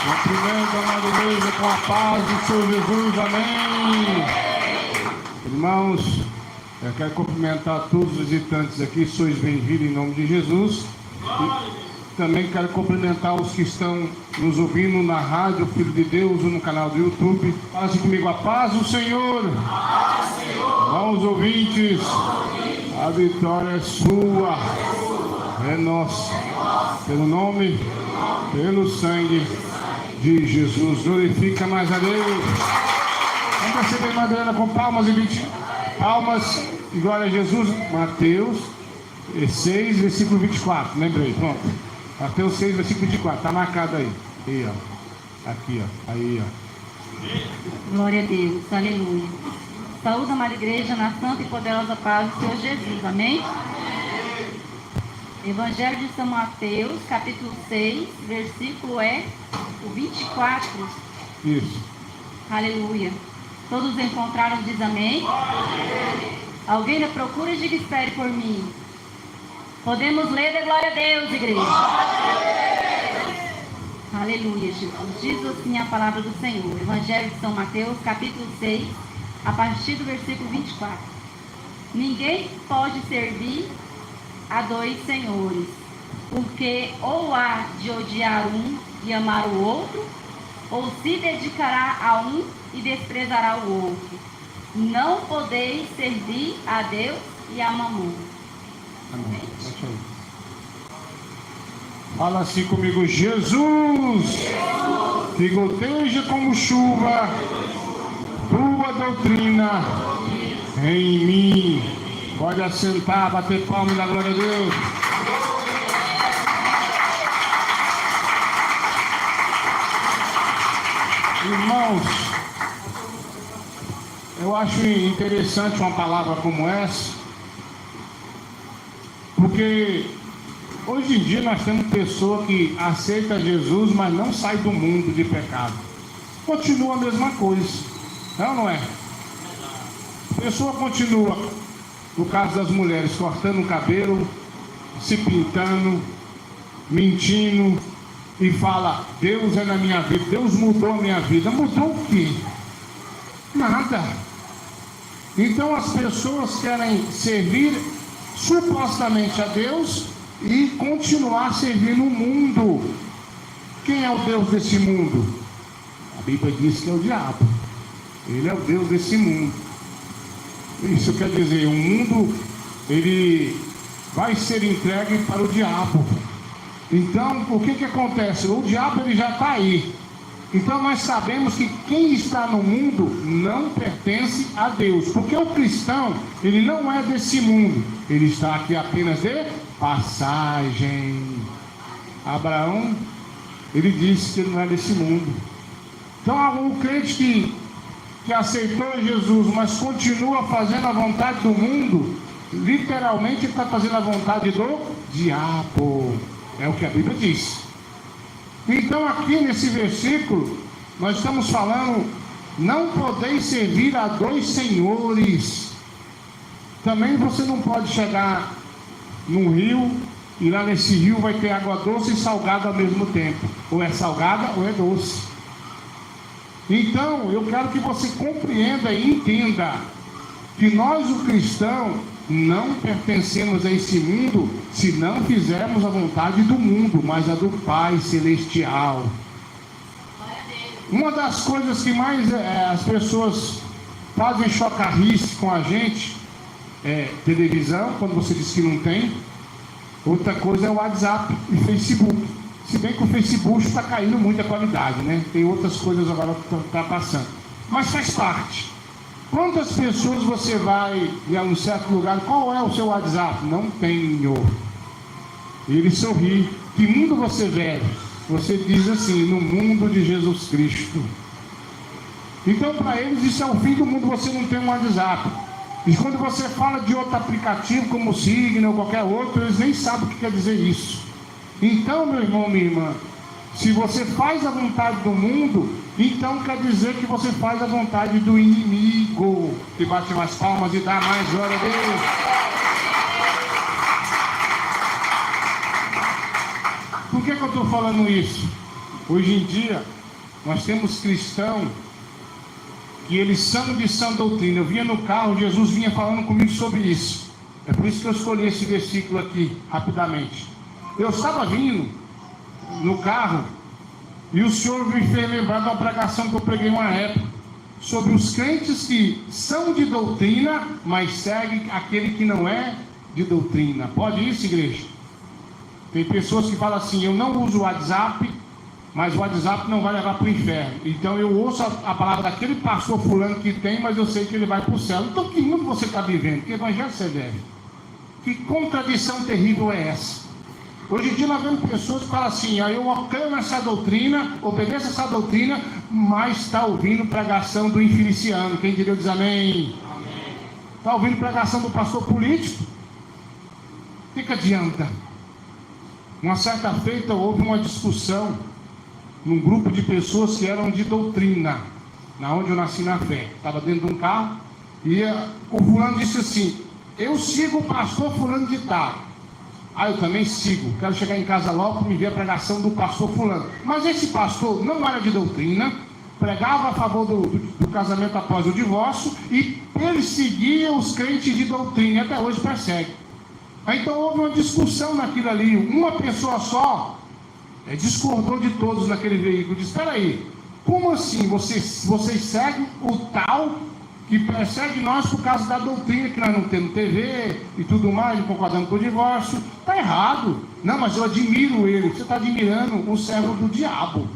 Cumprimento a amada igreja com a paz do Senhor Jesus, amém. Irmãos, eu quero cumprimentar todos os visitantes aqui, sois bem-vindos em nome de Jesus. E também quero cumprimentar os que estão nos ouvindo na rádio Filho de Deus ou no canal do YouTube. Passe comigo a paz do Senhor. Irmãos ouvintes, a vitória é sua, é nossa, pelo nome, pelo sangue de Jesus. Glorifica mais a Deus. Vamos receber Madalena com palmas e 20 palmas e glória a Jesus. Mateus 6, versículo 24. Lembrei, pronto. Mateus 6, versículo 24. Está marcado aí. Aí, ó. Aqui, ó. Aí, ó. Glória a Deus. Aleluia. Saúde, amada igreja, na santa e poderosa paz do Senhor Jesus. Amém? Evangelho de São Mateus, capítulo 6, versículo é o 24. Isso. Aleluia. Todos encontraram, diz amém? Alguém da procura, diga espere por mim. Podemos ler da glória a Deus, igreja. Aleluia, Jesus. Diz assim a palavra do Senhor. Evangelho de São Mateus, capítulo 6, a partir do versículo 24. Ninguém pode servir a dois senhores, porque ou há de odiar um e amar o outro, ou se dedicará a um e desprezará o outro. Não podeis servir a Deus e a Mamon. Amém. Fala assim comigo: Jesus, que goteja como chuva tua doutrina em mim. Pode assentar, bater palma e dar glória a Deus. Irmãos, eu acho interessante uma palavra como essa, porque hoje em dia nós temos pessoa que aceita Jesus, mas não sai do mundo de pecado. Continua a mesma coisa, é ou não é? A pessoa continua, no caso das mulheres, cortando o cabelo, se pintando, mentindo, e fala: Deus é na minha vida, Deus mudou a minha vida. Mudou o quê? Nada. Então as pessoas querem servir supostamente a Deus e continuar servindo o mundo. Quem é o Deus desse mundo? A Bíblia diz que é o diabo. Ele é o Deus desse mundo. Isso quer dizer, o mundo, ele vai ser entregue para o diabo. Então, o que acontece? O diabo, ele já está aí. Então nós sabemos que quem está no mundo não pertence a Deus, porque o cristão, ele não é desse mundo, ele está aqui apenas de passagem. Abraão, ele disse que ele não é desse mundo. Então o crente que aceitou Jesus, mas continua fazendo a vontade do mundo, literalmente está fazendo a vontade do diabo. É o que a Bíblia diz. Então aqui nesse versículo nós estamos falando: não podeis servir a dois senhores. Também você não pode chegar num rio e lá nesse rio vai ter água doce e salgada ao mesmo tempo. Ou é salgada ou é doce. Então eu quero que você compreenda e entenda que nós, o cristão, não pertencemos a esse mundo se não fizermos a vontade do mundo, mas a do Pai Celestial. Uma das coisas que mais as pessoas fazem chocarrice com a gente é televisão, quando você diz que não tem. Outra coisa é o WhatsApp e Facebook. Se bem que o Facebook está caindo muito a qualidade, né? Tem outras coisas agora que está passando. Mas faz parte. Quantas pessoas você vai em um certo lugar? Qual é o seu WhatsApp? Não tenho. Ele sorri. Que mundo você vive? Você diz assim: no mundo de Jesus Cristo. Então para eles isso é o fim do mundo, você não tem um WhatsApp. E quando você fala de outro aplicativo como o Signal ou qualquer outro, eles nem sabem o que quer dizer isso. Então, meu irmão, minha irmã, se você faz a vontade do mundo, então quer dizer que você faz a vontade do inimigo. Que bate mais palmas e dá mais glória a Deus. Por que eu estou falando isso? Hoje em dia, nós temos cristãos que eles são de sã doutrina. Eu vinha no carro, Jesus vinha falando comigo sobre isso. É por isso que eu escolhi esse versículo aqui, rapidamente. Eu estava vindo no carro e o Senhor me fez lembrar de uma pregação que eu preguei uma época, sobre os crentes que são de doutrina, mas seguem aquele que não é de doutrina. Pode isso, igreja? Tem pessoas que falam assim: eu não uso o WhatsApp, mas o WhatsApp não vai levar para o inferno. Então eu ouço a palavra daquele pastor fulano que tem, mas eu sei que ele vai para o céu. Então que mundo você está vivendo? Que evangelho você deve? Que contradição terrível é essa? Hoje em dia nós vemos pessoas que falam assim: eu creio nessa doutrina, obedeço essa doutrina, mas está ouvindo pregação do infeliciano. Quem diria diz amém? Está ouvindo pregação do pastor político? O que adianta? Uma certa feita houve uma discussão num grupo de pessoas que eram de doutrina, na onde eu nasci na fé. Estava dentro de um carro e o fulano disse assim: eu sigo o pastor fulano de tal. Eu também sigo, quero chegar em casa logo para me ver a pregação do pastor fulano. Mas esse pastor não era de doutrina, pregava a favor do casamento após o divórcio e perseguia os crentes de doutrina, e até hoje persegue. Então houve uma discussão naquilo ali, uma pessoa só discordou de todos naquele veículo. Disse: espera aí, como assim vocês seguem o tal que persegue nós por causa da doutrina, que nós não temos TV e tudo mais, concordando com o divórcio? Está errado. Não, mas eu admiro ele. Você está admirando o servo do diabo.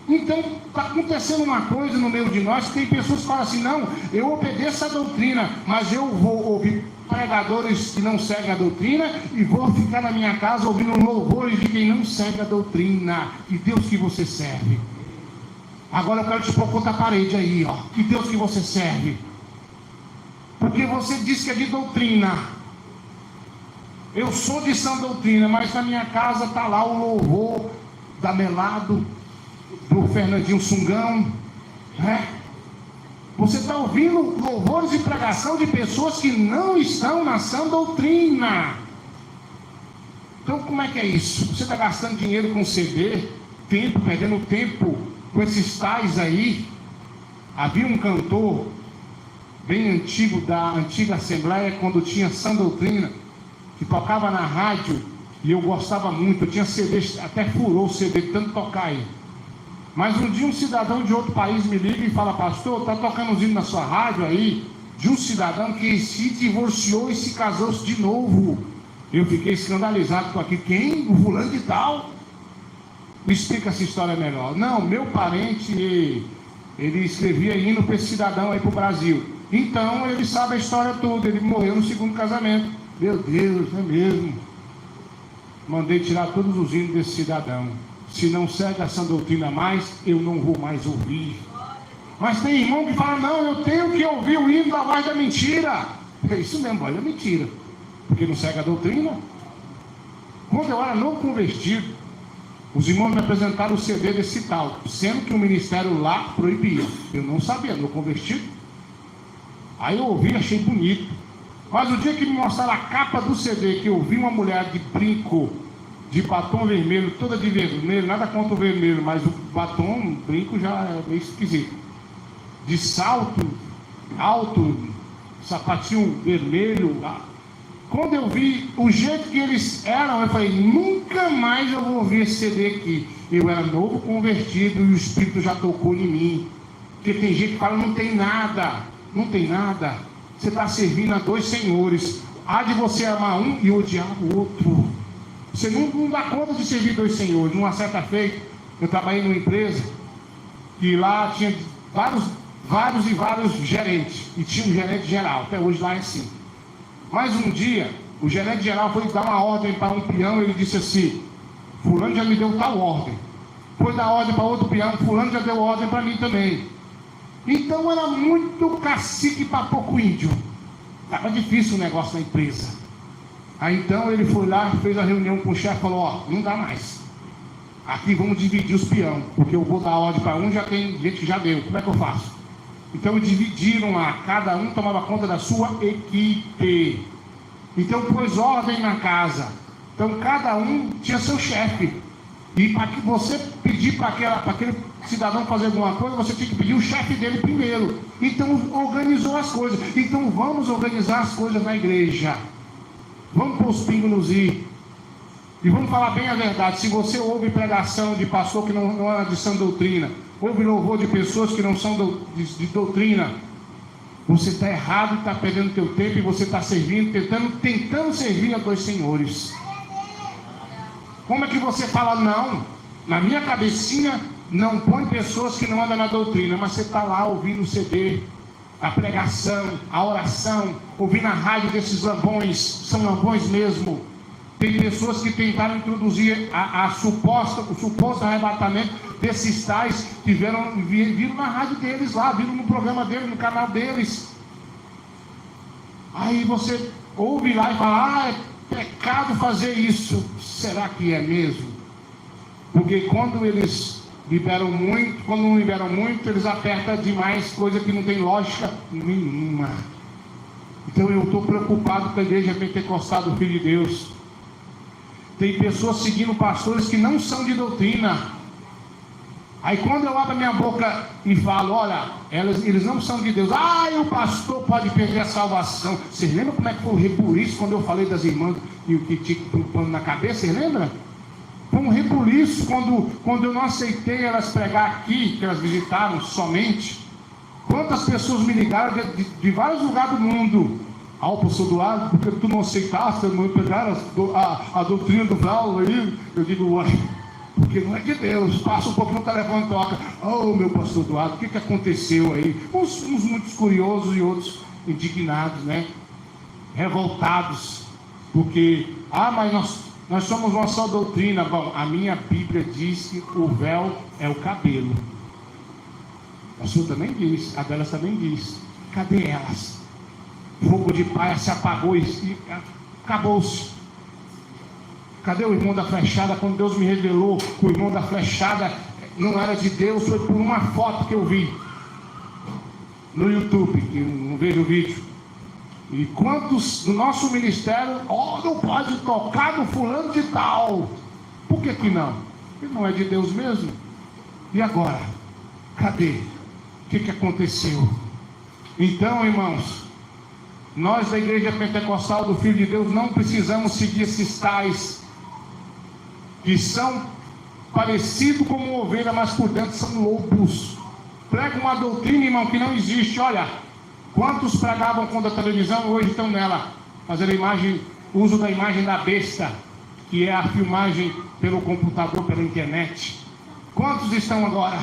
Então está acontecendo uma coisa no meio de nós, que tem pessoas que falam assim: não, eu obedeço a doutrina, mas eu vou ouvir pregadores que não seguem a doutrina e vou ficar na minha casa ouvindo louvores de quem não segue a doutrina. Que Deus que você serve? Agora eu quero te pôr contra a parede aí, ó. Que Deus que você serve? Porque você diz que é de doutrina. Eu sou de sã doutrina, mas na minha casa está lá o louvor da Melado, do Fernandinho Sungão, né? Você está ouvindo louvores e pregação de pessoas que não estão na sã doutrina. Então como é que é isso? Você está gastando dinheiro com CD, tempo, perdendo tempo com esses tais aí. Havia um cantor bem antigo, da antiga Assembleia, quando tinha sã doutrina, que tocava na rádio, e eu gostava muito. Eu tinha CD, até furou o CD de tanto tocar aí. Mas um dia um cidadão de outro país me liga e fala: pastor, está tocando os hinos na sua rádio aí, de um cidadão que se divorciou e se casou de novo. Eu fiquei escandalizado com aquilo. Quem? O fulano de tal? Me explica essa história melhor. Não, meu parente, ele escrevia hino para esse cidadão aí para o Brasil. Então ele sabe a história toda. Ele morreu no segundo casamento. Meu Deus, é mesmo. Mandei tirar todos os hinos desse cidadão. Se não segue essa doutrina mais, eu não vou mais ouvir. Mas tem irmão que fala: não, eu tenho que ouvir o hino da voz da mentira. É isso mesmo, voz da mentira. Porque não segue a doutrina. Quando eu era novo convertido, os irmãos me apresentaram o CD desse tal, sendo que o ministério lá proibia. Eu não sabia, novo convertido. Aí eu ouvi, achei bonito. Mas o dia que me mostraram a capa do CD, que eu vi uma mulher de brinco, de batom vermelho, toda de vermelho, nada contra o vermelho, mas o batom, o brinco já é meio esquisito. De salto alto, sapatinho vermelho. Quando eu vi o jeito que eles eram, eu falei: nunca mais eu vou ouvir esse CD aqui. Eu era novo convertido e o Espírito já tocou em mim. Porque tem gente que fala: não tem nada, não tem nada. Você está servindo a dois senhores. Há de você amar um e odiar o outro. Você não dá conta de servir dois senhores. Numa certa feita, eu trabalhei numa empresa que lá tinha vários gerentes. E tinha um gerente geral, até hoje lá é assim. Mas um dia, o gerente geral foi dar uma ordem para um peão. Ele disse assim: fulano já me deu tal ordem. Foi dar ordem para outro peão, fulano já deu ordem para mim também. Então era muito cacique para pouco índio. Estava difícil o negócio na empresa. Aí então ele foi lá, fez a reunião com o chefe e falou: ó, não dá mais. Aqui vamos dividir os peão, porque eu vou dar ordem para um, já tem gente que já deu. Como é que eu faço? Então dividiram lá, cada um tomava conta da sua equipe. Então pôs ordem na casa. Então cada um tinha seu chefe. E para que você pedir para aquele cidadão fazer alguma coisa, você tinha que pedir o chefe dele primeiro. Então organizou as coisas. Então vamos organizar as coisas na igreja. Vamos pôr os pingos nos i. E vamos falar bem a verdade. Se você ouve pregação de pastor que não é de sã doutrina, ouve louvor de pessoas que não são de doutrina, você está errado, está perdendo teu tempo e você está servindo, tentando servir a dois senhores. Como é que você fala não? Na minha cabecinha não põe pessoas que não andam na doutrina, mas você está lá ouvindo o CD, a pregação, a oração, ouvindo a rádio desses lambões, são lambões mesmo. Tem pessoas que tentaram introduzir o suposto arrebatamento desses tais que viram na rádio deles lá, viram no programa deles, no canal deles. Aí você ouve lá e fala, é pecado fazer isso. Será que é mesmo? Porque quando eles liberam muito, quando não liberam muito, eles apertam demais, coisa que não tem lógica nenhuma. Então eu estou preocupado com a igreja pentecostal do Filho de Deus. Tem pessoas seguindo pastores que não são de doutrina. Aí quando eu abro a minha boca e falo, olha, eles não são de Deus. O pastor pode perder a salvação. Vocês lembram como é que foi o rebuliço quando eu falei das irmãs e o que tinha um pano na cabeça? Vocês lembram? Foi um rebuliço quando eu não aceitei elas pregar aqui, que elas visitaram somente. Quantas pessoas me ligaram de vários lugares do mundo. Pastor Eduardo, porque tu não aceitaste, não pegaram a doutrina do Paulo aí? Eu digo, uai, porque não é de Deus. Passa um pouco no telefone e toca. Meu pastor Eduardo, o que aconteceu aí? Uns muito curiosos e outros indignados, né? Revoltados. Porque, mas nós somos uma só doutrina. Bom, a minha Bíblia diz que o véu é o cabelo. A sua também diz, a delas também diz. Cadê elas? Fogo de palha se apagou e acabou-se. Cadê o irmão da flechada? Quando Deus me revelou que o irmão da flechada não era de Deus, foi por uma foto que eu vi no YouTube, que eu não vejo o vídeo. E quantos do nosso ministério, não pode tocar no fulano de tal? Por que não? Ele não é de Deus mesmo? E agora? Cadê? O que aconteceu? Então, irmãos, nós da Igreja Pentecostal do Filho de Deus não precisamos seguir esses tais que são parecidos como ovelha, mas por dentro são lobos. Prega uma doutrina, irmão, que não existe. Olha, quantos pregavam quando a televisão hoje estão nela, fazendo uso da imagem da besta, que é a filmagem pelo computador, pela internet. Quantos estão agora?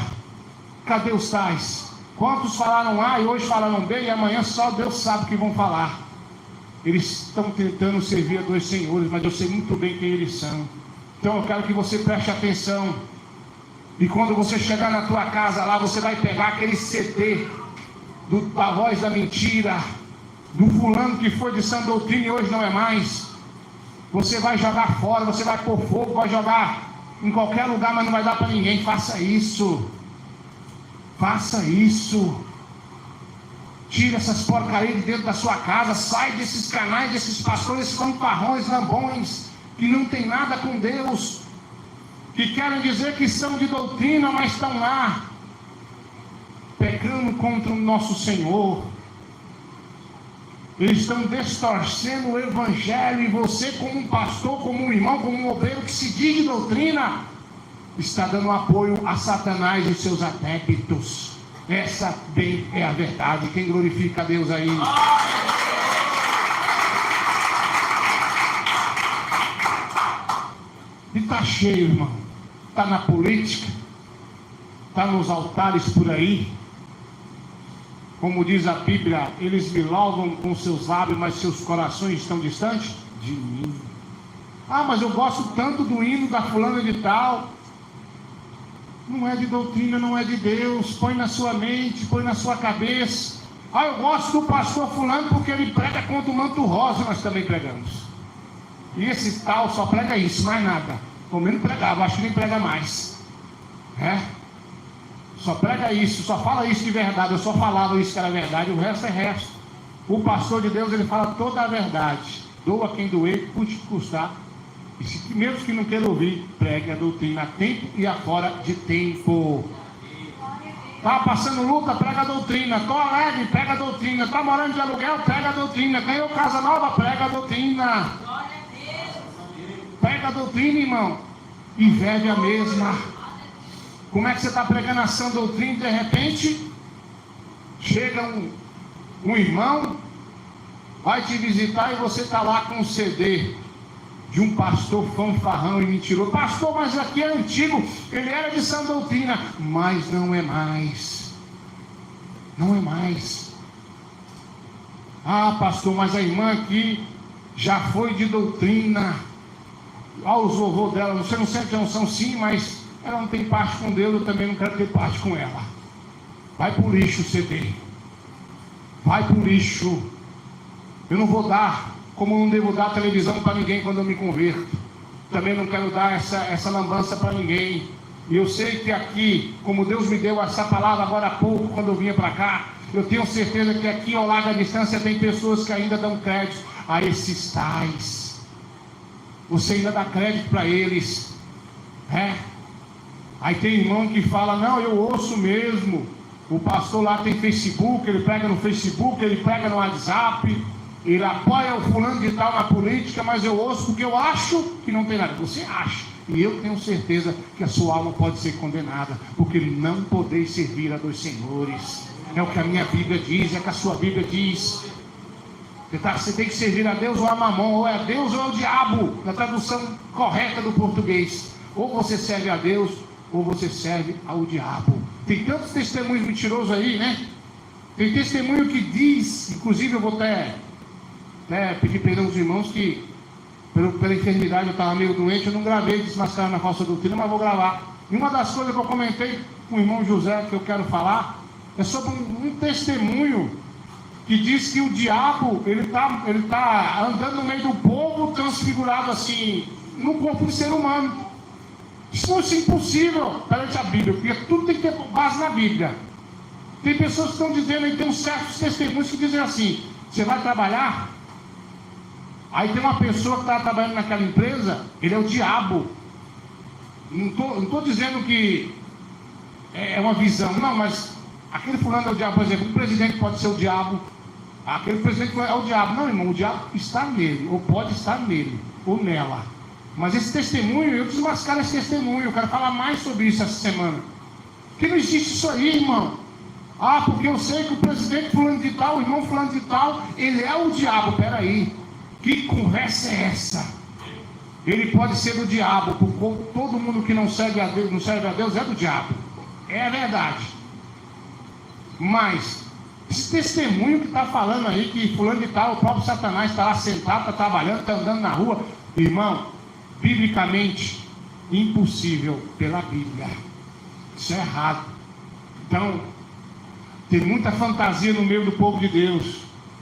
Cadê os tais? Quantos falaram A e hoje falaram B e amanhã só Deus sabe o que vão falar? Eles estão tentando servir a dois senhores, mas eu sei muito bem quem eles são. Então eu quero que você preste atenção. E quando você chegar na tua casa lá, você vai pegar aquele CD da voz da mentira, do fulano que foi de sã doutrina e hoje não é mais. Você vai jogar fora, você vai pôr fogo, vai jogar em qualquer lugar, mas não vai dar para ninguém. Faça isso. Faça isso. Tira essas porcarias de dentro da sua casa. Sai desses canais, desses pastores fanfarrões, lambões, que não tem nada com Deus, que querem dizer que são de doutrina, mas estão lá pecando contra o nosso Senhor. Eles estão distorcendo o evangelho, e você, como um pastor, como um irmão, como um obreiro que se diz de doutrina, está dando apoio a Satanás e seus adeptos. Essa bem é a verdade. Quem glorifica a Deus aí? E está cheio, irmão. Está na política, está nos altares por aí. Como diz a Bíblia, eles me louvam com seus lábios, mas seus corações estão distantes de mim. Mas eu gosto tanto do hino da fulana de tal. Não é de doutrina, não é de Deus. Põe na sua mente, põe na sua cabeça. Eu gosto do pastor fulano porque ele prega contra o manto rosa. Nós também pregamos. E esse tal só prega isso, mais nada. Pelo menos pregava, acho que nem prega mais. Só prega isso, só fala isso de verdade. Eu só falava isso que era verdade, o resto é resto. O pastor de Deus, ele fala toda a verdade. Doa quem doer, custe custar. E se mesmo que não queira ouvir, pregue a doutrina a tempo e a fora de tempo. Está passando luta, prega a doutrina. Estou alegre, prega a doutrina. Está morando de aluguel, prega a doutrina. Ganhou casa nova, prega a doutrina. Prega a doutrina, irmão. E vive a mesma. Como é que você está pregando a sã doutrina e de repente chega um irmão, vai te visitar e você está lá com um CD de um pastor fanfarrão e mentiroso. Pastor, mas aqui é antigo, ele era de sã doutrina, mas não é mais. Não é mais. Ah, pastor, mas a irmã aqui já foi de doutrina. Olha os louvores dela, você não sente a unção? Sim, mas ela não tem parte com Deus, eu também não quero ter parte com ela. Vai pro lixo o CD. Vai pro lixo. Eu não vou dar, como eu não devo dar televisão para ninguém quando eu me converto. Também não quero dar essa lambança para ninguém. E eu sei que aqui, como Deus me deu essa palavra agora há pouco, quando eu vinha para cá, eu tenho certeza que aqui ao largo da distância tem pessoas que ainda dão crédito a esses tais. Você ainda dá crédito para eles. Aí tem irmão que fala, não, eu ouço mesmo. O pastor lá tem Facebook, ele prega no Facebook, ele prega no WhatsApp, ele apoia o fulano de tal na política, mas eu ouço porque eu acho que não tem nada. Você acha, e eu tenho certeza que a sua alma pode ser condenada, porque não podeis servir a dois senhores. É o que a minha Bíblia diz, é o que a sua Bíblia diz. Você tem que servir a Deus ou a Mamon, ou é a Deus ou é o diabo, na tradução correta do português. Ou você serve a Deus, ou você serve ao diabo. Tem tantos testemunhos mentirosos aí, né? Tem testemunho que diz, inclusive eu vou até pedir perdão aos irmãos que pela enfermidade eu estava meio doente, eu não gravei Desmascarando a Falsa Doutrina, mas vou gravar. E uma das coisas que eu comentei com o irmão José que eu quero falar é sobre um testemunho que diz que o diabo ele tá andando no meio do povo transfigurado assim, no corpo de ser humano. Isso é impossível perante a Bíblia, porque tudo tem que ter base na Bíblia. Tem pessoas que estão dizendo, aí tem uns certos testemunhos que dizem assim, você vai trabalhar, aí tem uma pessoa que está trabalhando naquela empresa, ele é o diabo. Não estou dizendo que é uma visão, não, mas aquele fulano é o diabo, por exemplo, o presidente pode ser o diabo, aquele presidente é o diabo. Não, irmão, o diabo está nele, ou pode estar nele, ou nela. Mas esse testemunho, eu desmascaro esse testemunho, eu quero falar mais sobre isso essa semana. Porque não existe isso aí, irmão. Ah, porque eu sei que o presidente fulano de tal, o irmão fulano de tal, ele é o diabo. Peraí, que conversa é essa? Ele pode ser do diabo, porque todo mundo que não serve a Deus é do diabo. É verdade. Mas esse testemunho que está falando aí, que fulano de tal, o próprio Satanás está lá sentado, está trabalhando, está andando na rua, irmão, biblicamente impossível pela Bíblia. Isso é errado. Então, tem muita fantasia no meio do povo de Deus.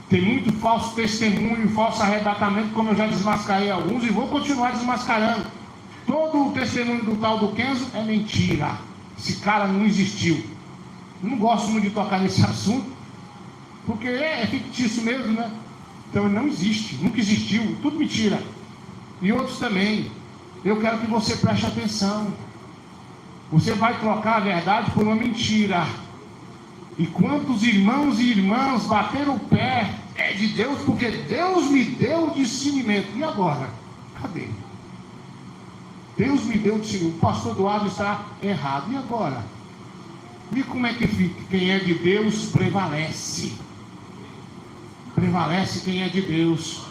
Tem muito falso testemunho, falso arrebatamento, como eu já desmascarei alguns e vou continuar desmascarando. Todo o testemunho do tal do Kenzo é mentira. Esse cara não existiu. Não gosto muito de tocar nesse assunto, porque é fictício mesmo, né? Então ele não existe, nunca existiu, tudo mentira. E outros também. Eu quero que você preste atenção. Você vai trocar a verdade por uma mentira. E quantos irmãos e irmãs bateram o pé? É de Deus, porque Deus me deu discernimento. E agora? Cadê? Deus me deu discernimento. O pastor Eduardo está errado. E agora? E como é que fica? Quem é de Deus prevalece. Prevalece quem é de Deus.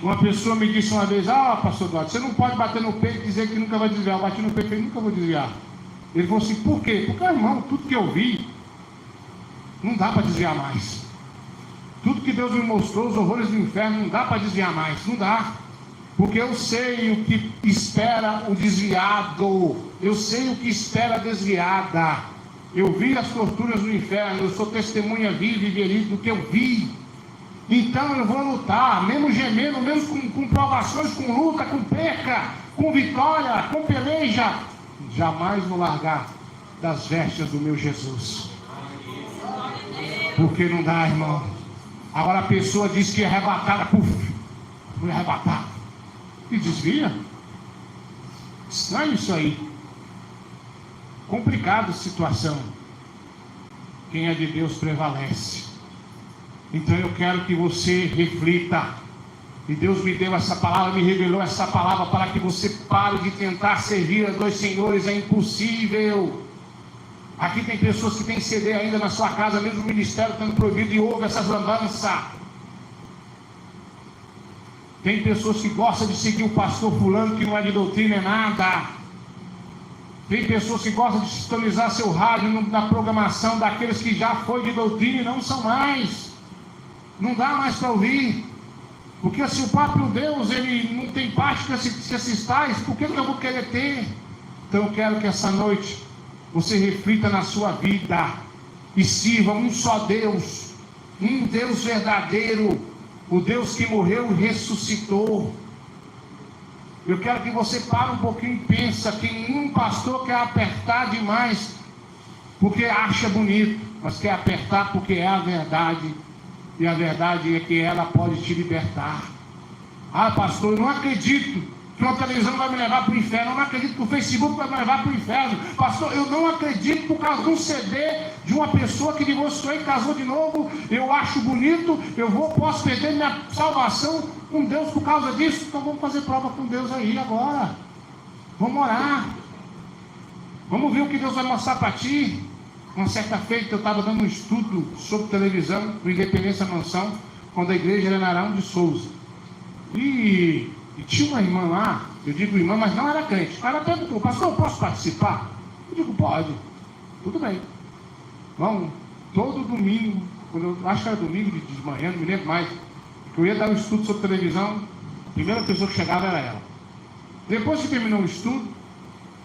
Uma pessoa me disse uma vez, pastor Eduardo, você não pode bater no peito e dizer que nunca vai desviar. Eu bati no peito e falei, nunca vou desviar. Ele falou assim, por quê? Porque, irmão, tudo que eu vi, não dá para desviar mais. Tudo que Deus me mostrou, os horrores do inferno, não dá para desviar mais. Não dá. Porque eu sei o que espera o desviado. Eu sei o que espera a desviada. Eu vi as torturas do inferno. Eu sou testemunha viva e verídica do que eu vi. Então eu vou lutar, mesmo gemendo, mesmo com provações, com luta, com perca, com vitória, com peleja. Jamais vou largar das vestes do meu Jesus. Porque não dá, irmão. Agora a pessoa diz que é arrebatada, foi arrebatada. E desvia. Não é isso aí. Complicada a situação. Quem é de Deus prevalece. Então eu quero que você reflita. E Deus me deu essa palavra, me revelou essa palavra para que você pare de tentar servir a dois senhores. É impossível. Aqui tem pessoas que têm CD ainda na sua casa, mesmo o ministério estando proibido, e ouve essas lambanças. Tem pessoas que gostam de seguir o pastor fulano, que não é de doutrina, é nada. Tem pessoas que gostam de sintonizar seu rádio na programação daqueles que já foi de doutrina e não são mais. Não dá mais para ouvir. Porque se o próprio Deus ele não tem parte com esses tais, por que eu vou querer ter? Então eu quero que essa noite você reflita na sua vida e sirva um só Deus, um Deus verdadeiro, o Deus que morreu e ressuscitou. Eu quero que você pare um pouquinho e pense que nenhum pastor quer apertar demais porque acha bonito, mas quer apertar porque é a verdade. E a verdade é que ela pode te libertar. Ah, pastor, eu não acredito que uma televisão vai me levar para o inferno. Eu não acredito que o Facebook vai me levar para o inferno. Pastor, eu não acredito por causa de um CD de uma pessoa que divorciou e casou de novo. Eu acho bonito, posso perder minha salvação com Deus por causa disso. Então vamos fazer prova com Deus aí agora. Vamos orar. Vamos ver o que Deus vai mostrar para ti. Uma certa feita eu estava dando um estudo sobre televisão no Independência Mansão, quando a igreja era na Arão de Souza. E tinha uma irmã lá, eu digo irmã, mas não era crente. Ela perguntou, pastor, eu posso participar? Eu digo, pode. Tudo bem. Vamos, todo domingo, acho que era domingo de manhã, não me lembro mais, que eu ia dar um estudo sobre televisão, a primeira pessoa que chegava era ela. Depois que terminou o estudo,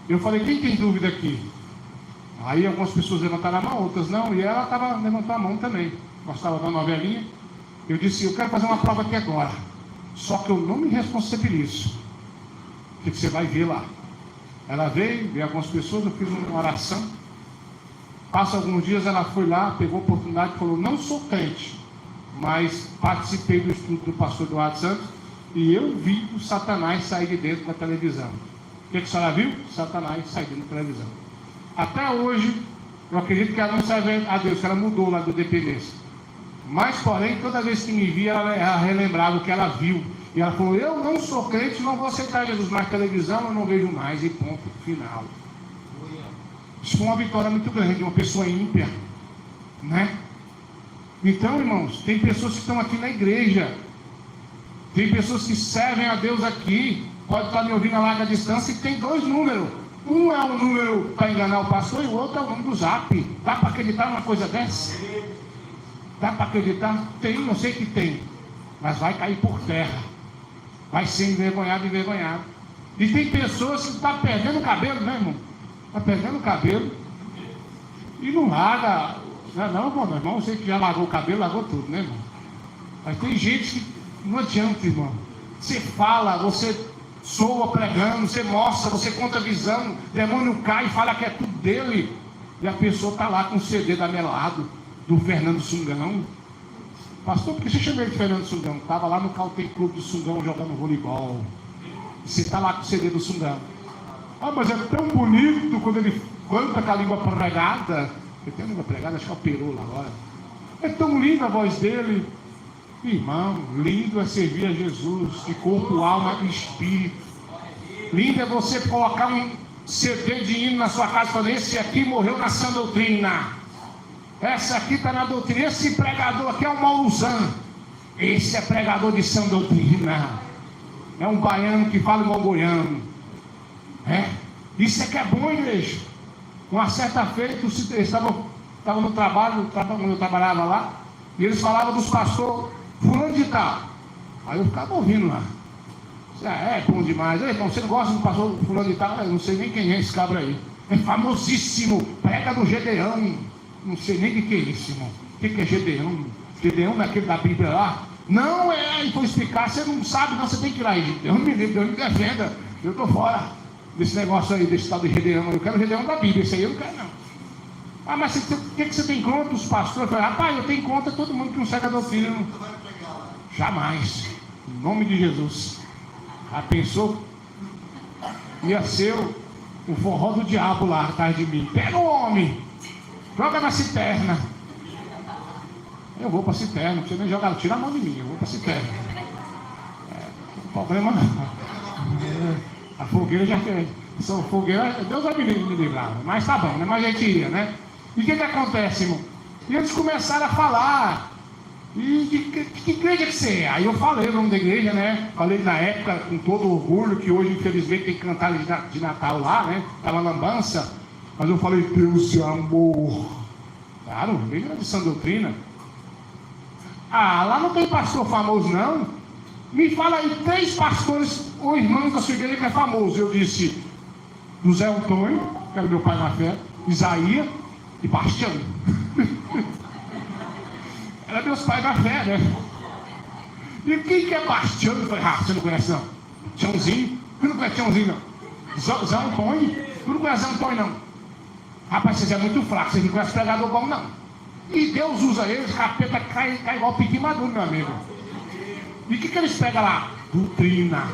eu falei, quem tem dúvida aqui? Aí algumas pessoas levantaram a mão, outras não, e ela estava levantando a mão também. Nós estávamos dando uma velhinha. Eu disse, eu quero fazer uma prova aqui agora. Só que eu não me responsabilizo. O que você vai ver lá? Ela veio algumas pessoas, eu fiz uma oração. Passa alguns dias, ela foi lá, pegou a oportunidade e falou, não sou crente, mas participei do estudo do pastor Eduardo Santos e eu vi o Satanás sair de dentro da televisão. O que a senhora viu? Satanás sair de dentro da televisão. Até hoje, eu acredito que ela não serve a Deus, que ela mudou lá do Dependência. Mas, porém, toda vez que me via, ela relembrava o que ela viu. E ela falou, eu não sou crente, não vou aceitar Jesus, mas televisão eu não vejo mais, e ponto, final. Isso foi uma vitória muito grande, de uma pessoa ímpia, né? Então, irmãos, tem pessoas que estão aqui na igreja, tem pessoas que servem a Deus aqui, pode estar me ouvindo a larga distância, e tem dois números. Um é um número para enganar o pastor e o outro é o número do Zap. Dá para acreditar numa coisa dessa? Dá para acreditar? Tem, eu sei que tem, mas vai cair por terra, vai ser envergonhado. E tem pessoas que estão perdendo o cabelo, né, irmão? Está perdendo o cabelo e não larga. Não, meu irmão, você que já largou o cabelo, largou tudo, né, irmão? Mas tem gente que não adianta, irmão. Você fala, você soa pregando, você mostra, você conta visão, o demônio cai e fala que é tudo dele, e a pessoa está lá com o CD da Melado, do Fernando Sungão. Pastor, por que você chama ele de Fernando Sungão? Estava lá no Caltei Clube do Sungão jogando voleibol. Você está lá com o CD do Sungão. Ah, mas é tão bonito quando ele canta com a língua pregada. Ele tem a língua pregada, acho que é o Peru lá agora. É tão linda a voz dele. Irmão, lindo é servir a Jesus de corpo, alma e espírito. Lindo é você colocar um CD de hino na sua casa e falar, esse aqui morreu na sã doutrina. Essa aqui está na doutrina. Esse pregador aqui é um Mauruzan. Esse é pregador de sã doutrina. É um baiano que fala igual goiano. Isso é que é bom, igreja. Uma certa feita, eles estavam no trabalho, quando eu trabalhava lá, e eles falavam dos pastores fulano de tal. Aí eu ficava ouvindo lá. É bom demais. Então, você não gosta do pastor fulano de tal? Eu não sei nem quem é esse cabra aí. É famosíssimo, prega do Gedeão. Não sei nem o que é isso, irmão. O que é Gedeão? Gedeão naquele da Bíblia lá? Não é, e foi explicar, você não sabe, não, você tem que ir lá. Deus me livre, Deus me defenda. Eu estou fora desse negócio aí, desse tal de Gedeão. Eu quero o Gedeão da Bíblia, esse aí eu não quero não. Ah, mas o que você tem contra os pastores? Eu falei, rapaz, eu tenho contra todo mundo que não segue a doutrina. Não. Jamais. Em nome de Jesus. Já pensou? Ia ser o forró do diabo lá atrás de mim. Pega o homem, joga na cisterna. Eu vou pra cisterna, não precisa nem jogar, tira a mão de mim, eu vou pra cisterna. Não tem problema não. A fogueira já fez. Fogueira, Deus vai me livrar, mas tá bom, né? Mas a gente ia, né? E o que acontece, irmão? E eles começaram a falar. E que igreja que você é? Aí eu falei o nome da igreja, né? Falei na época com todo orgulho, que hoje infelizmente tem que cantar de Natal lá, né? Aquela lambança. Mas eu falei, Deus é amor. Claro, igreja de sã doutrina. Ah, lá não tem pastor famoso não. Me fala aí 3 pastores ou irmãos da sua igreja que é famoso. Eu disse, José Antônio, que era meu pai na fé, Isaías e Bastião. Era meus pais na fé, né? E quem que é Bastião? Eu falei, você não conhece não? Tiãozinho? Você não conhece Tiãozinho não? Zé Antônio? Tu não conhece Zé Antônio não? Rapaz, vocês é muito fraco, vocês não conhecem pregador bom não. E Deus usa eles, capeta cai igual pique maduro, meu amigo. E o que eles pegam lá? Doutrina.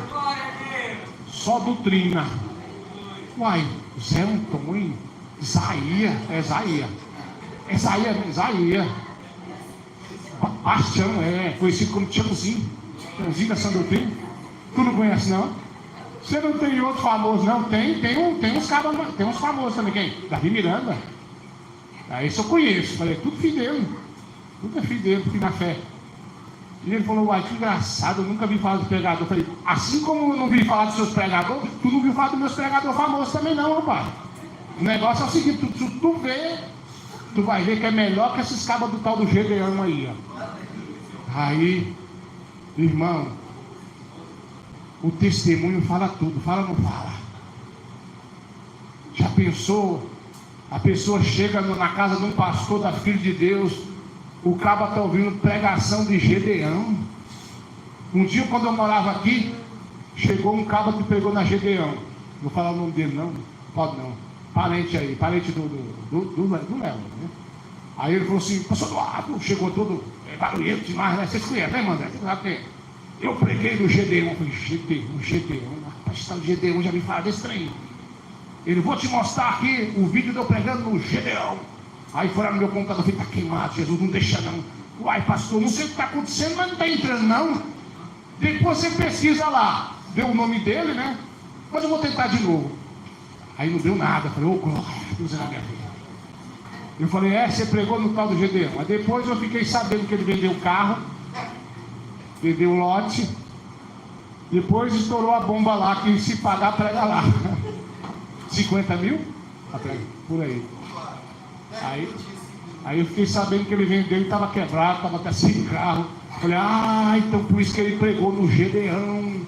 Só doutrina. Uai, Zé Antônio, Isaías. Bastião, conhecido como Tiãozinho da sã doutrina. Tu não conhece não? Você não tem outro famoso não? Tem uns famosos também. Quem? Davi Miranda. Aí isso eu conheço. Falei, tudo filho dele, filho na fé. E ele falou, uai, que engraçado, eu nunca vi falar de pregador. Eu falei, assim como eu não vi falar dos seus pregadores, tu não viu falar dos meus pregadores famosos também não, rapaz. O negócio é o seguinte, tu vê, tu vai ver que é melhor que esses cabas do tal do Gedeão aí, ó. Aí, irmão, o testemunho fala tudo, fala ou não fala? Já pensou? A pessoa chega na casa de um pastor da Filha de Deus, o caba está ouvindo pregação de Gedeão. Um dia, quando eu morava aqui, chegou um caba que pregou na Gedeão. Não vou falar o nome dele não, pode não. Parente do Léo, né? Aí ele falou assim, pastor Eduardo, chegou todo barulhento demais, né? Vocês conhecem, né, Mandé? Eu preguei no Gedeão. Eu falei, Gedeão, rapaz, está no Gedeão, já me fala desse trem. Ele, vou te mostrar aqui o vídeo de eu pregando no Gedeão. Aí foi lá no meu computador, falei, está queimado, Jesus, não deixa não. Uai, pastor, não sei o que está acontecendo, mas não está entrando não. Depois você pesquisa lá, deu o nome dele, né? Mas eu vou tentar de novo. Aí não deu nada, falei, ô, glória, Deus é na minha vida. Eu falei, você pregou no tal do Gedeão. Mas depois eu fiquei sabendo que ele vendeu o carro, vendeu o lote. Depois estourou a bomba lá, que se pagar, prega lá. 50 mil? Por aí. Aí eu fiquei sabendo que ele vendeu e estava quebrado, estava até sem carro. Falei, então por isso que ele pregou no Gedeão.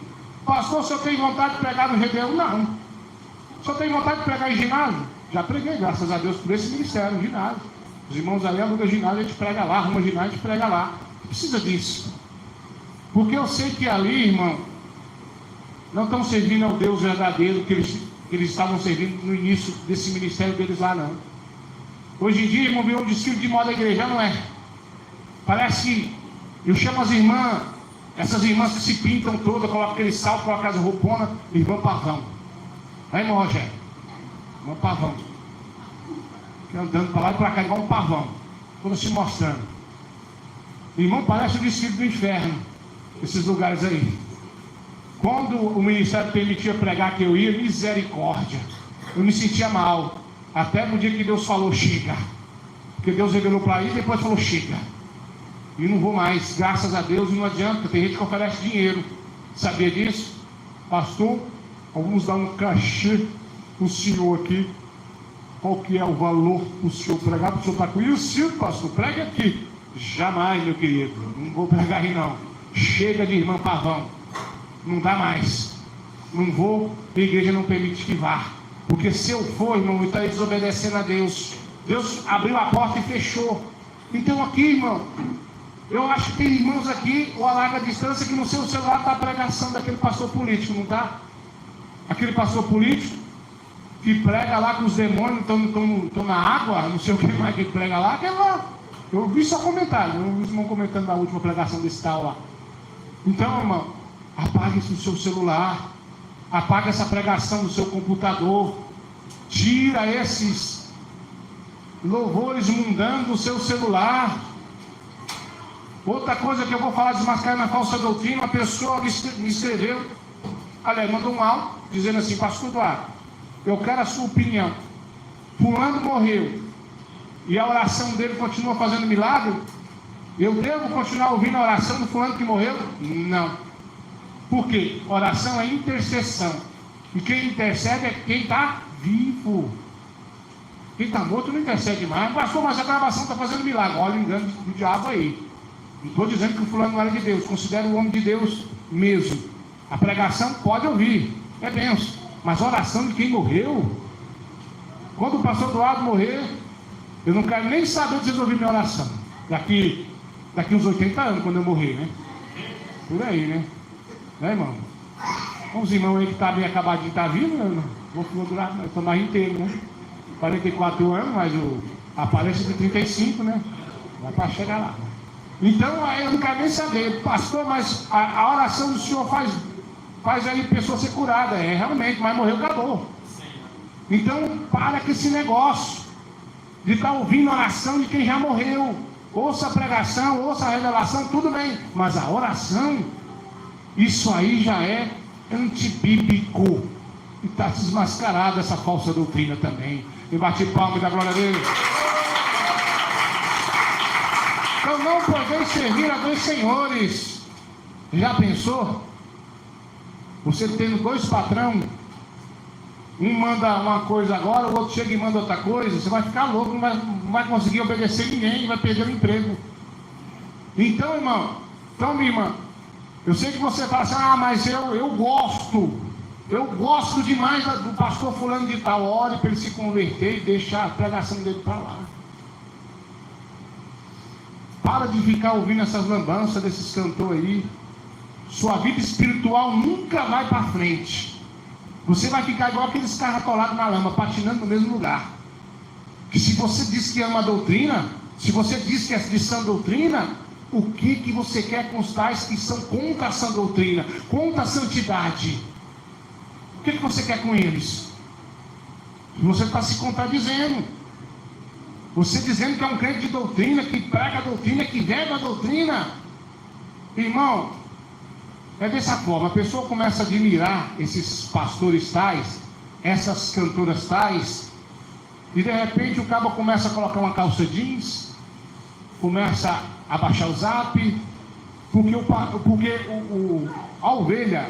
Pastor, o senhor tem vontade de pregar no Gedeão? Não. O senhor tem vontade de pregar em ginásio? Já preguei, graças a Deus, por esse ministério, no ginásio. Os irmãos ali alugam ginásio, a gente prega lá, arruma ginásio, a gente prega lá. Não precisa disso. Porque eu sei que ali, irmão, não estão servindo ao Deus verdadeiro que eles estavam servindo no início desse ministério deles lá, não. Hoje em dia, irmão, virou um desfile de moda da igreja, não é? Parece que eu chamo as irmãs, essas irmãs que se pintam todas, colocam aquele salto, colocam as rouponas, irmão pavão. Aí, irmão Rogério, irmão pavão. Andando para lá e para cá, igual um pavão. Toda se mostrando. Irmão, parece o desfile do inferno, esses lugares aí. Quando o ministério permitia pregar que eu ia, misericórdia, eu me sentia mal. Até no dia que Deus falou, chega. Porque Deus revelou para ir e depois falou, chega. E não vou mais, graças a Deus, e não adianta. Tem gente que oferece dinheiro. Sabia disso? Pastor, vamos dar um cachê para o senhor aqui. Qual que é o valor para o senhor pregar? Para o senhor estar com isso? Sim, pastor, pregue aqui. Jamais, meu querido. Não vou pregar aí não. Chega de irmão pavão. Não dá mais. Não vou, a igreja não permite que vá. Porque se eu for, irmão, eu estou desobedecendo a Deus. Deus abriu a porta e fechou. Então aqui, irmão, eu acho que tem irmãos aqui, ou a larga distância, que no seu celular está a pregação daquele pastor político, não está? Aquele pastor político que prega lá com os demônios, estão na água, não sei o que mais que ele prega lá, que lá. Eu vi só comentário, eu vi irmão comentando na última pregação desse tal lá. Então, irmão, apague isso no seu celular. Apaga essa pregação do seu computador. Tira esses louvores mundanos do seu celular. Outra coisa que eu vou falar, desmascarar na falsa doutrina, uma pessoa me escreveu, aliás, mandou um áudio, dizendo assim: pastor Eduardo, eu quero a sua opinião. Fulano morreu e a oração dele continua fazendo milagre? Eu devo continuar ouvindo a oração do fulano que morreu? Não. Por quê? Oração é intercessão. E quem intercede é quem está vivo. Quem está morto não intercede mais. Pastor, mas a gravação está fazendo milagre. Olha o engano do diabo aí. Não estou dizendo que o fulano não era de Deus. Considero o homem de Deus mesmo. A pregação pode ouvir. É benção. Mas a oração de quem morreu... Quando o pastor Eduardo morrer, eu não quero nem saber de vocês ouvirem minha oração. Daqui uns 80 anos, quando eu morrer, né? Por aí, né? Né, irmão? Uns irmãos aí que tá bem acabadinho, tá vivo, né? Vou durar, eu tô mais inteiro, né? 44 anos, mas a aparência de 35, né? Vai para chegar lá. Então, aí eu não quero nem saber, pastor, mas a oração do senhor faz aí pessoa ser curada. É, realmente, mas morreu, acabou. Então, para com esse negócio de estar ouvindo a oração de quem já morreu. Ouça a pregação, ouça a revelação, tudo bem. Mas a oração, isso aí já é antibíblico. E está desmascarada essa falsa doutrina também. E bate palma e dá glória a Deus. Então não podeis servir a dois senhores. Já pensou? Você tendo dois patrões. Um manda uma coisa agora, o outro chega e manda outra coisa. Você vai ficar louco, não vai conseguir obedecer ninguém, vai perder o emprego. Então, irmão, minha irmã, eu sei que você fala assim: ah, mas eu gosto demais do pastor fulano de tal. Ore para ele se converter e deixar a pregação dele para lá. Para de ficar ouvindo essas lambanças desses cantores aí. Sua vida espiritual nunca vai para frente. Você vai ficar igual aqueles carros atolados na lama, patinando no mesmo lugar. Que se você diz que ama a doutrina, se você diz que é de sã doutrina, o que você quer com os tais que são contra a sã doutrina, contra a santidade? O que você quer com eles? Você está se contradizendo. Você dizendo que é um crente de doutrina, que prega a doutrina, que vive a doutrina. Irmão, é dessa forma, a pessoa começa a admirar esses pastores tais, essas cantoras tais, e de repente o cabo começa a colocar uma calça jeans, começa a baixar o zap, porque a ovelha,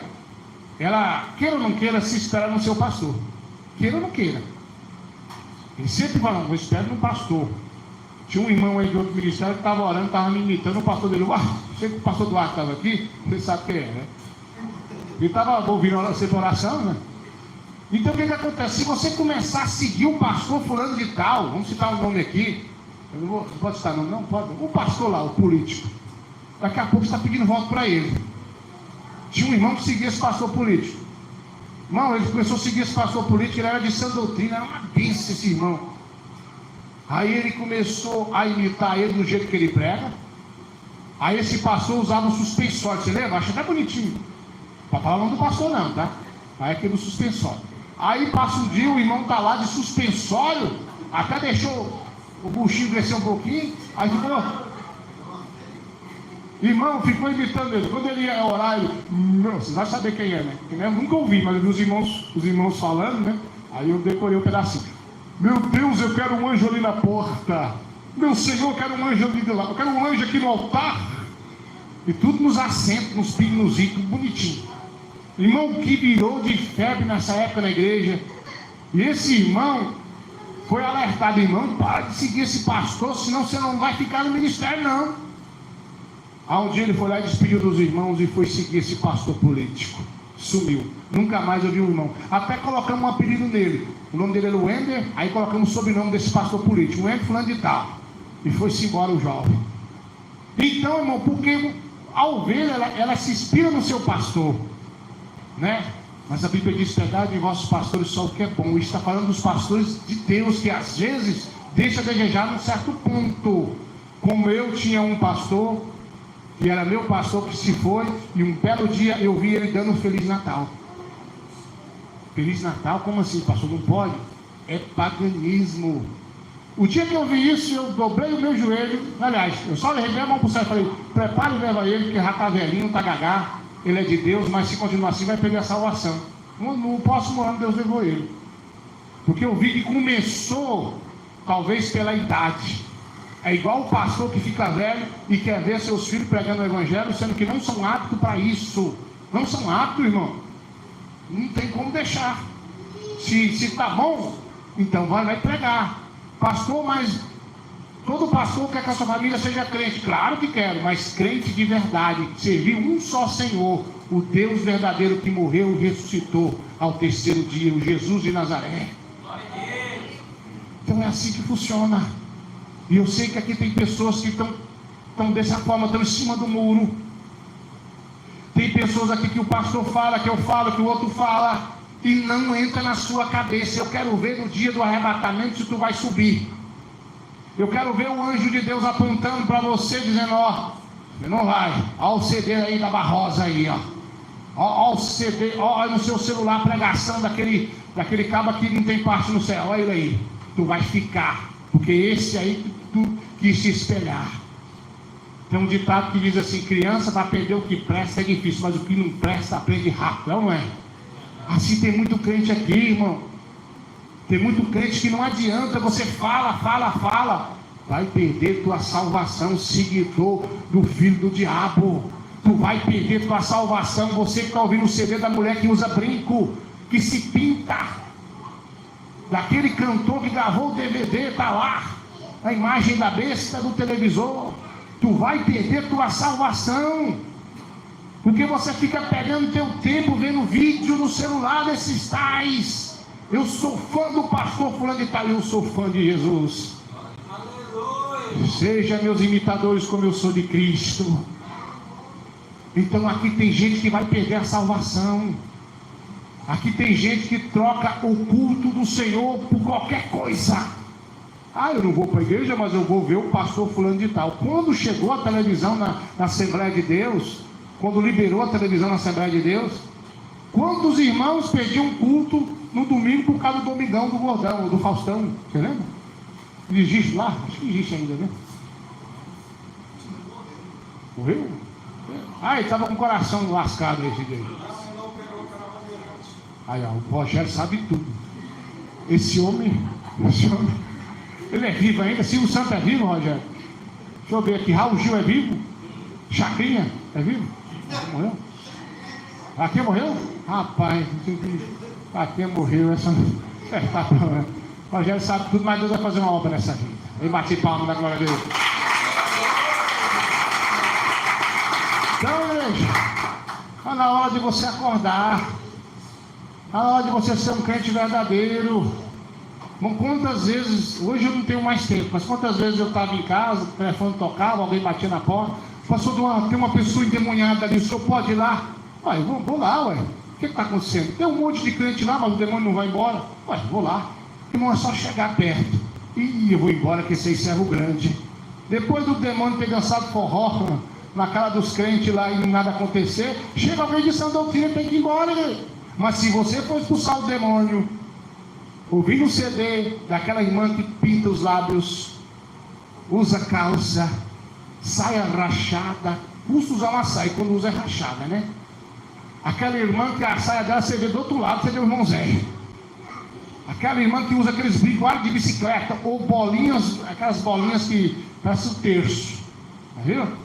ela, queira ou não queira, se espera no seu pastor. Queira ou não queira. Ele sempre fala: não, eu espero no pastor. Tinha um irmão aí de outro ministério que estava orando, estava me imitando, o pastor dele: sei que o pastor Duarte estava aqui, você sabe quem é, né? Ele estava ouvindo a oração, né? Então o que acontece? Se você começar a seguir o pastor fulano de tal, vamos citar o nome aqui, eu não pode citar nome, não pode. O pastor lá, o político, daqui a pouco você está pedindo voto para ele. Tinha um irmão que seguia esse pastor político. Irmão, ele começou a seguir esse pastor político, ele era de sã doutrina, era uma bênção esse irmão. Aí ele começou a imitar ele do jeito que ele prega. Aí esse pastor usava um suspensório, você lembra? Acho até bonitinho. Não fala o nome do pastor não, tá? Aí é aquele do suspensório. Aí passa um dia, o irmão tá lá de suspensório, até deixou o buchinho crescer um pouquinho, aí ficou... Irmão, ficou imitando ele. Quando ele ia orar, ele... Não, vocês vão saber quem é, né? Eu nunca ouvi, mas eu vi os irmãos falando, né? Aí eu decorei um pedacinho. Meu Deus, eu quero um anjo ali na porta. Meu Senhor, eu quero um anjo ali de lá. Eu quero um anjo aqui no altar. E tudo nos assentos, nos pinozinhos, tudo bonitinho. Irmão, que virou de febre nessa época na igreja. E esse irmão foi alertado: irmão, para de seguir esse pastor, senão você não vai ficar no ministério, não. Aí um dia ele foi lá e despediu dos irmãos e foi seguir esse pastor político. Sumiu. Nunca mais eu vi um irmão. Até colocamos um apelido nele. O nome dele era Wender, aí colocamos o sobrenome desse pastor político, Wender fulano de tal. E foi-se embora o jovem. Então, irmão, porque a ovelha, ela se inspira no seu pastor, né? Mas a Bíblia diz: pegai de vossos pastores só o que é bom. Isso está falando dos pastores de Deus, que às vezes deixa a desejar num certo ponto. Como eu tinha um pastor, que era meu pastor, que se foi, e um belo dia eu vi ele dando um Feliz Natal. Feliz Natal, como assim, pastor? Não pode? É paganismo. O dia que eu vi isso, eu dobrei o meu joelho. Aliás, eu só levei a mão para o céu e falei: prepare e leva ele, porque já está velhinho, está gagá. Ele é de Deus, mas se continuar assim, vai perder a salvação. No próximo ano, Deus levou ele. Porque eu vi que começou, talvez pela idade. É igual o pastor que fica velho e quer ver seus filhos pregando o evangelho, sendo que não são aptos para isso. Não são aptos, irmão. Não tem como deixar. Se está bom, então vai pregar. Pastor, mas todo pastor quer que a sua família seja crente. Claro que quero, mas crente de verdade. Servir um só Senhor, o Deus verdadeiro que morreu e ressuscitou ao terceiro dia, o Jesus de Nazaré. Então é assim que funciona. E eu sei que aqui tem pessoas que estão dessa forma, estão em cima do muro. Tem pessoas aqui que o pastor fala, que eu falo, que o outro fala, e não entra na sua cabeça. Eu quero ver no dia do arrebatamento se tu vai subir. Eu quero ver o anjo de Deus apontando para você, dizendo: ó, você não vai. Ó o CD aí da Barrosa aí, ó. Ó o CD, ó no seu celular a pregação daquele cabo que não tem parte no céu. Olha ele aí. Tu vais ficar, porque esse aí tu quis se espelhar. Tem um ditado que diz assim: criança para aprender o que presta é difícil, mas o que não presta aprende rápido, não é? Assim tem muito crente aqui, irmão. Tem muito crente que não adianta, você fala, vai perder tua salvação, seguidor do filho do diabo. Tu vai perder tua salvação, você que está ouvindo o CD da mulher que usa brinco, que se pinta, daquele cantor que gravou o DVD, está lá, a imagem da besta do televisor. Tu vai perder tua salvação, porque você fica pegando teu tempo vendo vídeo no celular desses tais. Eu sou fã do pastor fulano de tal, eu sou fã de Jesus. Seja meus imitadores como eu sou de Cristo. Então aqui tem gente que vai perder a salvação. Aqui tem gente que troca o culto do Senhor por qualquer coisa. Ah, eu não vou para a igreja, mas eu vou ver o pastor fulano de tal. Quando chegou a televisão na Assembleia de Deus, quando liberou a televisão na Assembleia de Deus, quantos irmãos perdiam culto no domingo por causa do Domingão do Gordão, do Faustão? Você lembra? Ele existe lá? Acho que existe ainda, né? Morreu? Ah, ele estava com o coração lascado esse dia. Aí, ó, o Rogério sabe tudo. Esse homem, ele é vivo ainda. Silvio Santos é vivo, Rogério? Deixa eu ver aqui. Raul Gil é vivo? Chacrinha é vivo? Morreu? Aqui morreu? Rapaz, aqui morreu. Essa... tá problema. O Rogério sabe tudo, mas Deus vai fazer uma obra nessa vida. Ele bate palma da glória a Deus. Então, igreja, está na hora de você acordar. Está na hora de você ser um crente verdadeiro. Bom, quantas vezes, hoje eu não tenho mais tempo, mas quantas vezes eu estava em casa, o telefone tocava, alguém batia na porta, passou tem uma pessoa endemoniada ali, o senhor pode ir lá? Ué, eu vou lá, ué. O que está acontecendo? Tem um monte de crente lá, mas o demônio não vai embora. Ué, vou lá. Irmão, é só chegar perto. Ih, eu vou embora que esse aí servo grande. Depois do demônio ter dançado forró na cara dos crentes lá e nada acontecer, chega alguém de sã doutrina e tem que ir embora, né? Mas se você for expulsar o demônio, ouvindo o CD daquela irmã que pinta os lábios, usa calça, saia rachada, custa usar uma saia quando usa é rachada, né? Aquela irmã que a saia dela você vê do outro lado, você vê o irmão Zé. Aquela irmã que usa aqueles brinquedos de bicicleta, ou bolinhas, aquelas bolinhas que parecem um terço, tá vendo?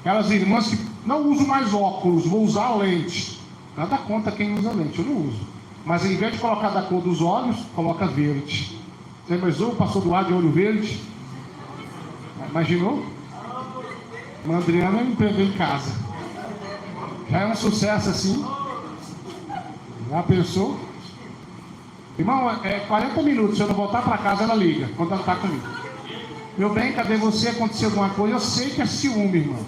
Aquelas irmãs que não usam mais óculos, vou usar lente. Nada contra quem usa lente, eu não uso. Mas em vez de colocar da cor dos olhos, coloca verde. Você imaginou o pastor do lado de olho verde? Imaginou? Mandriana me prendeu em casa. Já é um sucesso assim. Já pensou? Irmão, é 40 minutos. Se eu não voltar para casa, ela liga. Quando ela está comigo. Meu bem, cadê você? Aconteceu alguma coisa? Eu sei que é ciúme, irmão.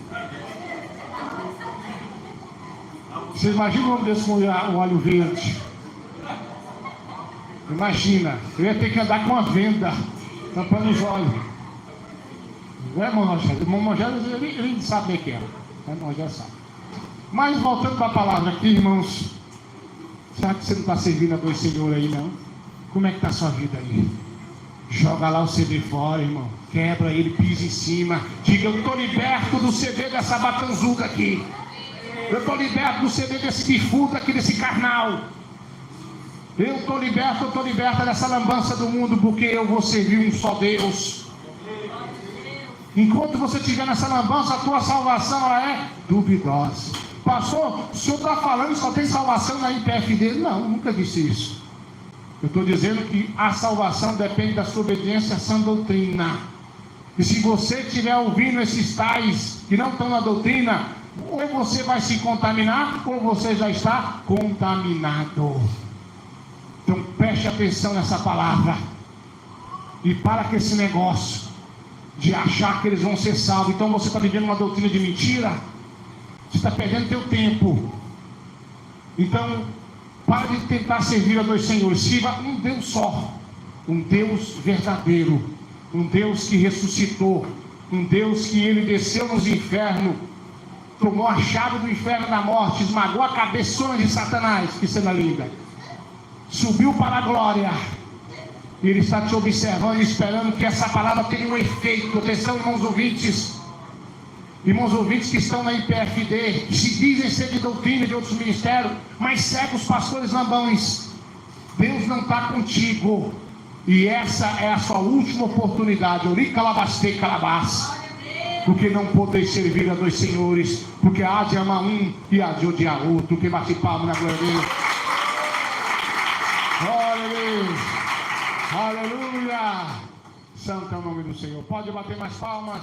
Você imagina o homem desse com o olho verde? Imagina, eu ia ter que andar com uma venda tampando os olhos. Não é, irmão Rogério? Irmão Rogério, ele sabe o que é. Irmão Rogério sabe. Mas voltando para a palavra aqui, irmãos, Será que você não está servindo a dois senhores aí, não? Como é que está a sua vida aí? Joga lá o CD fora, irmão. Quebra ele, pisa em cima. Diga, eu estou liberto do CD dessa batanzuda aqui. Eu estou liberto do CD desse bifudo aqui, desse carnal. Eu estou liberta dessa lambança do mundo, porque eu vou servir um só Deus. Enquanto você estiver nessa lambança, a tua salvação ela é duvidosa. Pastor, o senhor está falando que só tem salvação na IPFD? Não, nunca disse isso. Eu estou dizendo que a salvação depende da sua obediência à sã doutrina. E se você estiver ouvindo esses tais que não estão na doutrina, ou você vai se contaminar, ou você já está contaminado. Então preste atenção nessa palavra. E para com esse negócio de achar que eles vão ser salvos. Então você está vivendo uma doutrina de mentira. Você está perdendo teu tempo. Então, para de tentar servir a dois senhores. Sirva um Deus só. Um Deus verdadeiro. Um Deus que ressuscitou. Um Deus que ele desceu nos infernos. Tomou a chave do inferno da morte. Esmagou a cabeçona de Satanás. Que cena linda. Subiu para a glória. E ele está te observando e esperando que essa palavra tenha um efeito. Atenção, irmãos ouvintes. Irmãos ouvintes que estão na IPFD, que se dizem ser de doutrina de outros ministérios, mas seguem os pastores lambões. Deus não está contigo. E essa é a sua última oportunidade. Ori calabastei calabás. Porque não podeis servir a dois senhores. Porque há de amar um e há de odiar outro. Que bate palma na glória de Deus. Glória a Deus. Aleluia. Santo é o nome do Senhor. Pode bater mais palmas.